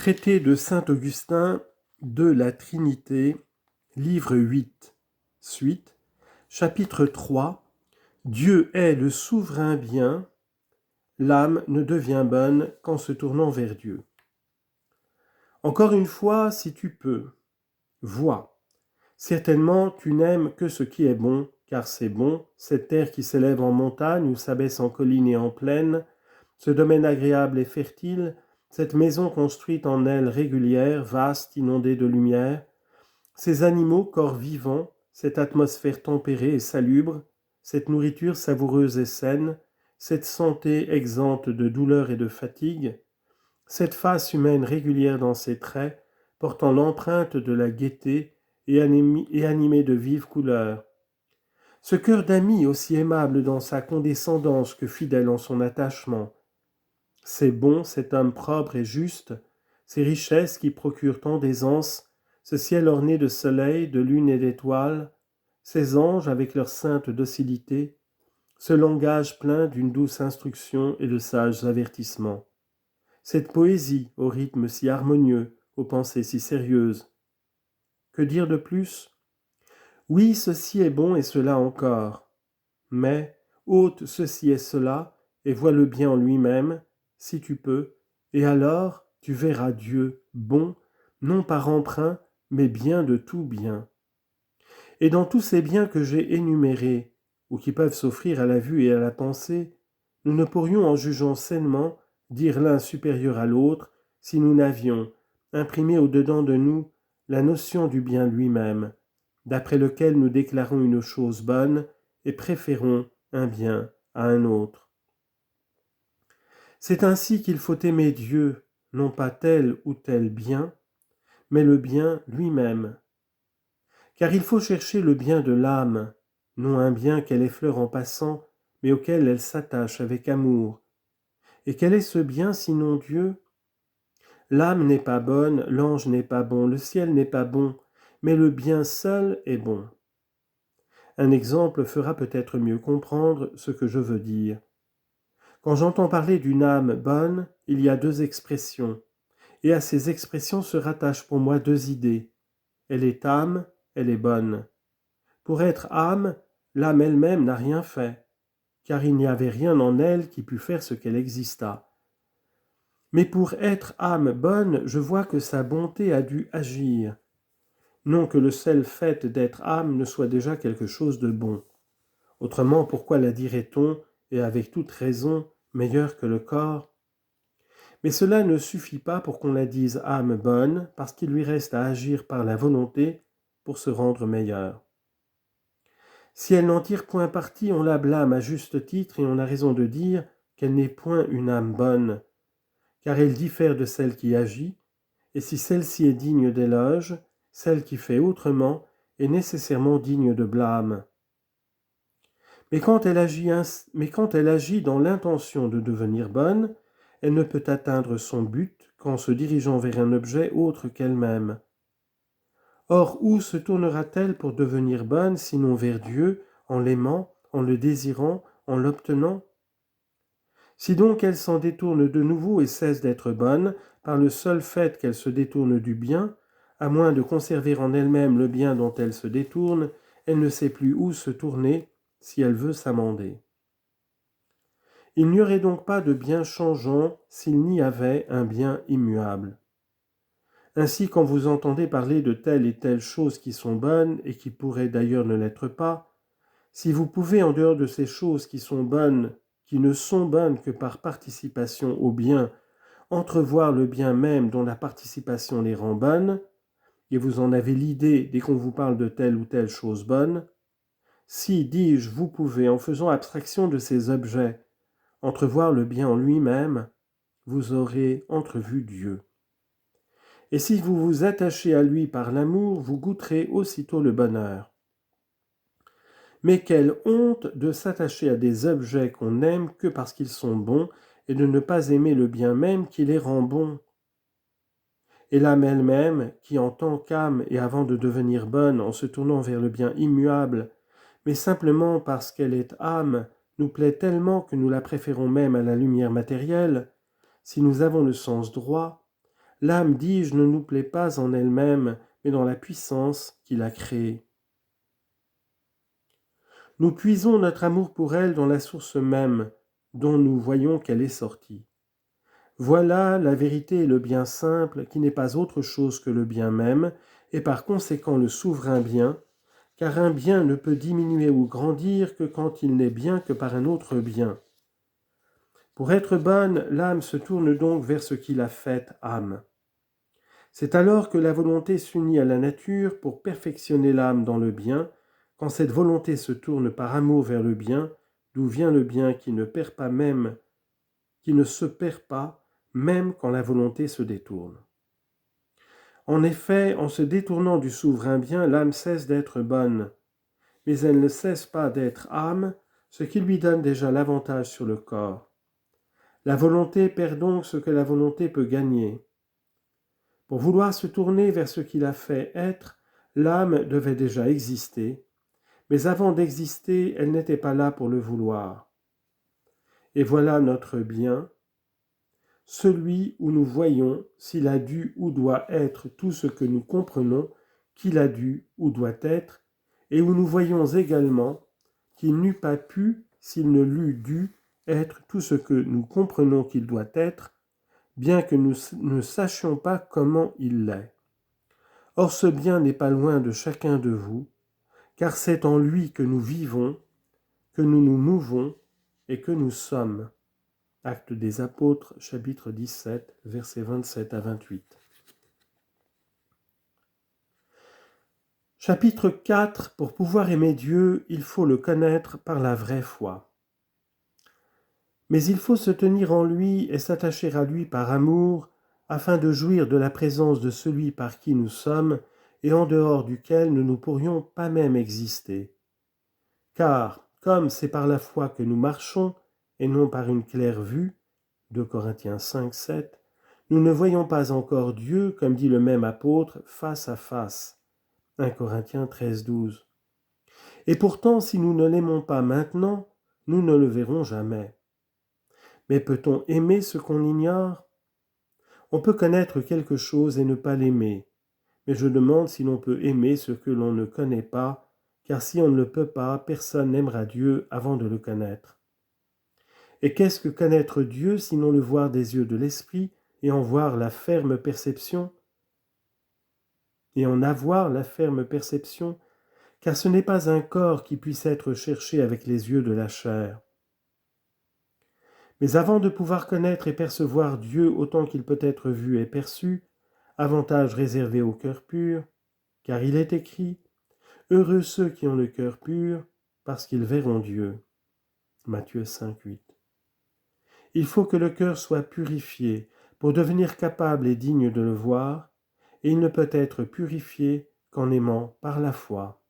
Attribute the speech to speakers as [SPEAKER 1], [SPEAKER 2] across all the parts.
[SPEAKER 1] Traité de saint Augustin de la Trinité, livre 8, suite, chapitre 3, Dieu est le souverain bien, l'âme ne devient bonne qu'en se tournant vers Dieu. Encore une fois, si tu peux, vois, certainement tu n'aimes que ce qui est bon, car c'est bon, cette terre qui s'élève en montagne ou s'abaisse en colline et en plaine, ce domaine agréable et fertile, cette maison construite en ailes régulières, vaste, inondée de lumière, ces animaux, corps vivants, cette atmosphère tempérée et salubre, cette nourriture savoureuse et saine, cette santé exempte de douleur et de fatigue, cette face humaine régulière dans ses traits, portant l'empreinte de la gaieté et animée de vives couleurs. Ce cœur d'ami aussi aimable dans sa condescendance que fidèle en son attachement. C'est bon, cet homme propre et juste, ces richesses qui procurent tant d'aisance, ce ciel orné de soleil, de lune et d'étoiles, ces anges avec leur sainte docilité, ce langage plein d'une douce instruction et de sages avertissements. Cette poésie au rythme si harmonieux, aux pensées si sérieuses. Que dire de plus ? Oui, ceci est bon et cela encore. Mais ôte ceci et cela, et vois le bien en lui-même, si tu peux, et alors tu verras Dieu bon, non par emprunt, mais bien de tout bien. Et dans tous ces biens que j'ai énumérés, ou qui peuvent s'offrir à la vue et à la pensée, nous ne pourrions, en jugeant sainement, dire l'un supérieur à l'autre, si nous n'avions, imprimé au-dedans de nous, la notion du bien lui-même, d'après lequel nous déclarons une chose bonne et préférons un bien à un autre. C'est ainsi qu'il faut aimer Dieu, non pas tel ou tel bien, mais le bien lui-même. Car il faut chercher le bien de l'âme, non un bien qu'elle effleure en passant, mais auquel elle s'attache avec amour. Et quel est ce bien sinon Dieu ? L'âme n'est pas bonne, l'ange n'est pas bon, le ciel n'est pas bon, mais le bien seul est bon. Un exemple fera peut-être mieux comprendre ce que je veux dire. Quand j'entends parler d'une âme bonne, il y a deux expressions, et à ces expressions se rattachent pour moi deux idées. Elle est âme, elle est bonne. Pour être âme, l'âme elle-même n'a rien fait, car il n'y avait rien en elle qui pût faire ce qu'elle exista. Mais pour être âme bonne, je vois que sa bonté a dû agir. Non que le seul fait d'être âme ne soit déjà quelque chose de bon. Autrement, pourquoi la dirait-on, et avec toute raison, meilleure que le corps ? Mais cela ne suffit pas pour qu'on la dise âme bonne, parce qu'il lui reste à agir par la volonté pour se rendre meilleure. Si elle n'en tire point parti, on la blâme à juste titre et on a raison de dire qu'elle n'est point une âme bonne, car elle diffère de celle qui agit, et si celle-ci est digne d'éloge, celle qui fait autrement est nécessairement digne de blâme. Mais quand elle agit dans l'intention de devenir bonne, elle ne peut atteindre son but qu'en se dirigeant vers un objet autre qu'elle-même. Or, où se tournera-t-elle pour devenir bonne, sinon vers Dieu, en l'aimant, en le désirant, en l'obtenant ? Si donc elle s'en détourne de nouveau et cesse d'être bonne, par le seul fait qu'elle se détourne du bien, à moins de conserver en elle-même le bien dont elle se détourne, elle ne sait plus où se tourner si elle veut s'amender. Il n'y aurait donc pas de bien changeant s'il n'y avait un bien immuable. Ainsi, quand vous entendez parler de telle et telle chose qui sont bonnes et qui pourraient d'ailleurs ne l'être pas, si vous pouvez, en dehors de ces choses qui sont bonnes, qui ne sont bonnes que par participation au bien, entrevoir le bien même dont la participation les rend bonnes, et vous en avez l'idée dès qu'on vous parle de telle ou telle chose bonne, si, dis-je, vous pouvez, en faisant abstraction de ces objets, entrevoir le bien en lui-même, vous aurez entrevu Dieu. Et si vous vous attachez à lui par l'amour, vous goûterez aussitôt le bonheur. Mais quelle honte de s'attacher à des objets qu'on n'aime que parce qu'ils sont bons et de ne pas aimer le bien même qui les rend bons. Et l'âme elle-même, qui en tant qu'âme et avant de devenir bonne en se tournant vers le bien immuable, mais simplement parce qu'elle est âme, nous plaît tellement que nous la préférons même à la lumière matérielle, si nous avons le sens droit, l'âme, dis-je, ne nous plaît pas en elle-même, mais dans la puissance qui l'a créée. Nous puisons notre amour pour elle dans la source même, dont nous voyons qu'elle est sortie. Voilà la vérité et le bien simple, qui n'est pas autre chose que le bien même, et par conséquent le souverain bien, car un bien ne peut diminuer ou grandir que quand il n'est bien que par un autre bien. Pour être bonne, l'âme se tourne donc vers ce qui l'a faite âme. C'est alors que la volonté s'unit à la nature pour perfectionner l'âme dans le bien, quand cette volonté se tourne par amour vers le bien, d'où vient le bien qui ne se perd pas, même quand la volonté se détourne. En effet, en se détournant du souverain bien, l'âme cesse d'être bonne, mais elle ne cesse pas d'être âme, ce qui lui donne déjà l'avantage sur le corps. La volonté perd donc ce que la volonté peut gagner. Pour vouloir se tourner vers ce qui l'a fait être, l'âme devait déjà exister, mais avant d'exister, elle n'était pas là pour le vouloir. Et voilà notre bien, celui où nous voyons s'il a dû ou doit être tout ce que nous comprenons qu'il a dû ou doit être, et où nous voyons également qu'il n'eût pas pu, s'il ne l'eût dû, être tout ce que nous comprenons qu'il doit être, bien que nous ne sachions pas comment il l'est. Or ce bien n'est pas loin de chacun de vous, car c'est en lui que nous vivons, que nous nous mouvons et que nous sommes. Actes des Apôtres, chapitre 17, versets 27 à 28. Chapitre 4. Pour pouvoir aimer Dieu, il faut le connaître par la vraie foi. Mais il faut se tenir en lui et s'attacher à lui par amour, afin de jouir de la présence de celui par qui nous sommes et en dehors duquel nous ne pourrions pas même exister. Car, comme c'est par la foi que nous marchons, et non par une claire vue, 2 Corinthiens 5, 7, nous ne voyons pas encore Dieu, comme dit le même apôtre, face à face, 1 Corinthiens 13, 12. Et pourtant, si nous ne l'aimons pas maintenant, nous ne le verrons jamais. Mais peut-on aimer ce qu'on ignore ? On peut connaître quelque chose et ne pas l'aimer, mais je demande si l'on peut aimer ce que l'on ne connaît pas, car si on ne le peut pas, personne n'aimera Dieu avant de le connaître. Et qu'est-ce que connaître Dieu sinon le voir des yeux de l'esprit et en voir la ferme perception ? Et en avoir la ferme perception, car ce n'est pas un corps qui puisse être cherché avec les yeux de la chair. Mais avant de pouvoir connaître et percevoir Dieu autant qu'il peut être vu et perçu, avantage réservé au cœur pur, car il est écrit « Heureux ceux qui ont le cœur pur, parce qu'ils verront Dieu » Matthieu 5, 8. Il faut que le cœur soit purifié pour devenir capable et digne de le voir, et il ne peut être purifié qu'en aimant par la foi.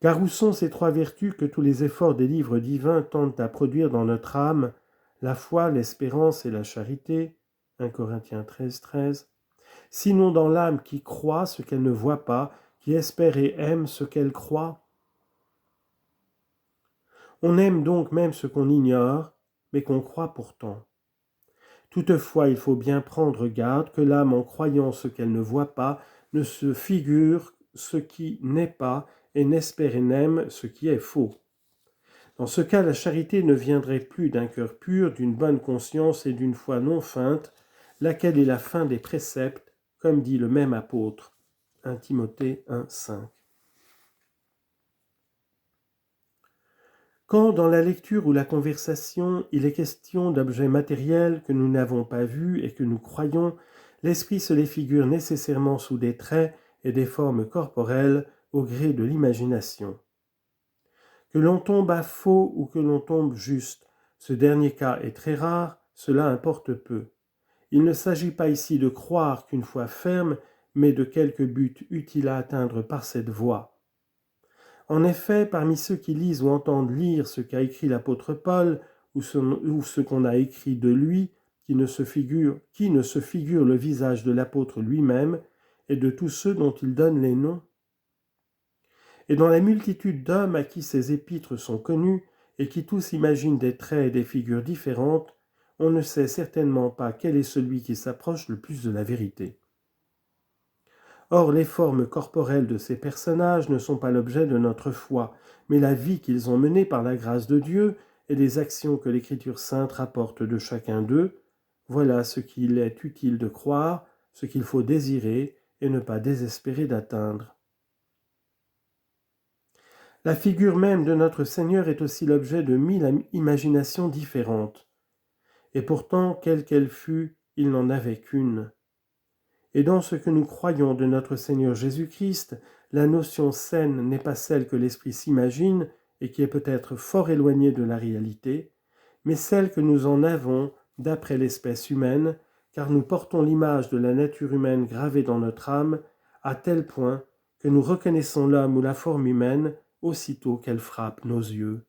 [SPEAKER 1] Car où sont ces trois vertus que tous les efforts des livres divins tentent à produire dans notre âme, la foi, l'espérance et la charité, 1 Corinthiens 13, 13, sinon dans l'âme qui croit ce qu'elle ne voit pas, qui espère et aime ce qu'elle croit? On aime donc même ce qu'on ignore, mais qu'on croit pourtant. Toutefois, il faut bien prendre garde que l'âme, en croyant ce qu'elle ne voit pas, ne se figure ce qui n'est pas et n'espère et n'aime ce qui est faux. Dans ce cas, la charité ne viendrait plus d'un cœur pur, d'une bonne conscience et d'une foi non feinte, laquelle est la fin des préceptes, comme dit le même apôtre, 1 Timothée 1, 5. Quand, dans la lecture ou la conversation, il est question d'objets matériels que nous n'avons pas vus et que nous croyons, l'esprit se les figure nécessairement sous des traits et des formes corporelles au gré de l'imagination. Que l'on tombe à faux ou que l'on tombe juste, ce dernier cas est très rare, cela importe peu. Il ne s'agit pas ici de croire qu'une foi ferme, mais de quelque but utile à atteindre par cette voie. En effet, parmi ceux qui lisent ou entendent lire ce qu'a écrit l'apôtre Paul, ou ce qu'on a écrit de lui, qui ne se figure le visage de l'apôtre lui-même, et de tous ceux dont il donne les noms? Et dans la multitude d'hommes à qui ces épîtres sont connus, et qui tous imaginent des traits et des figures différentes, on ne sait certainement pas quel est celui qui s'approche le plus de la vérité. Or, les formes corporelles de ces personnages ne sont pas l'objet de notre foi, mais la vie qu'ils ont menée par la grâce de Dieu et les actions que l'Écriture sainte rapporte de chacun d'eux. Voilà ce qu'il est utile de croire, ce qu'il faut désirer et ne pas désespérer d'atteindre. La figure même de notre Seigneur est aussi l'objet de 1000 imaginations différentes. Et pourtant, quelle qu'elle fût, il n'en avait qu'une. Et dans ce que nous croyons de notre Seigneur Jésus-Christ, la notion saine n'est pas celle que l'esprit s'imagine et qui est peut-être fort éloignée de la réalité, mais celle que nous en avons d'après l'espèce humaine, car nous portons l'image de la nature humaine gravée dans notre âme, à tel point que nous reconnaissons l'homme ou la forme humaine aussitôt qu'elle frappe nos yeux.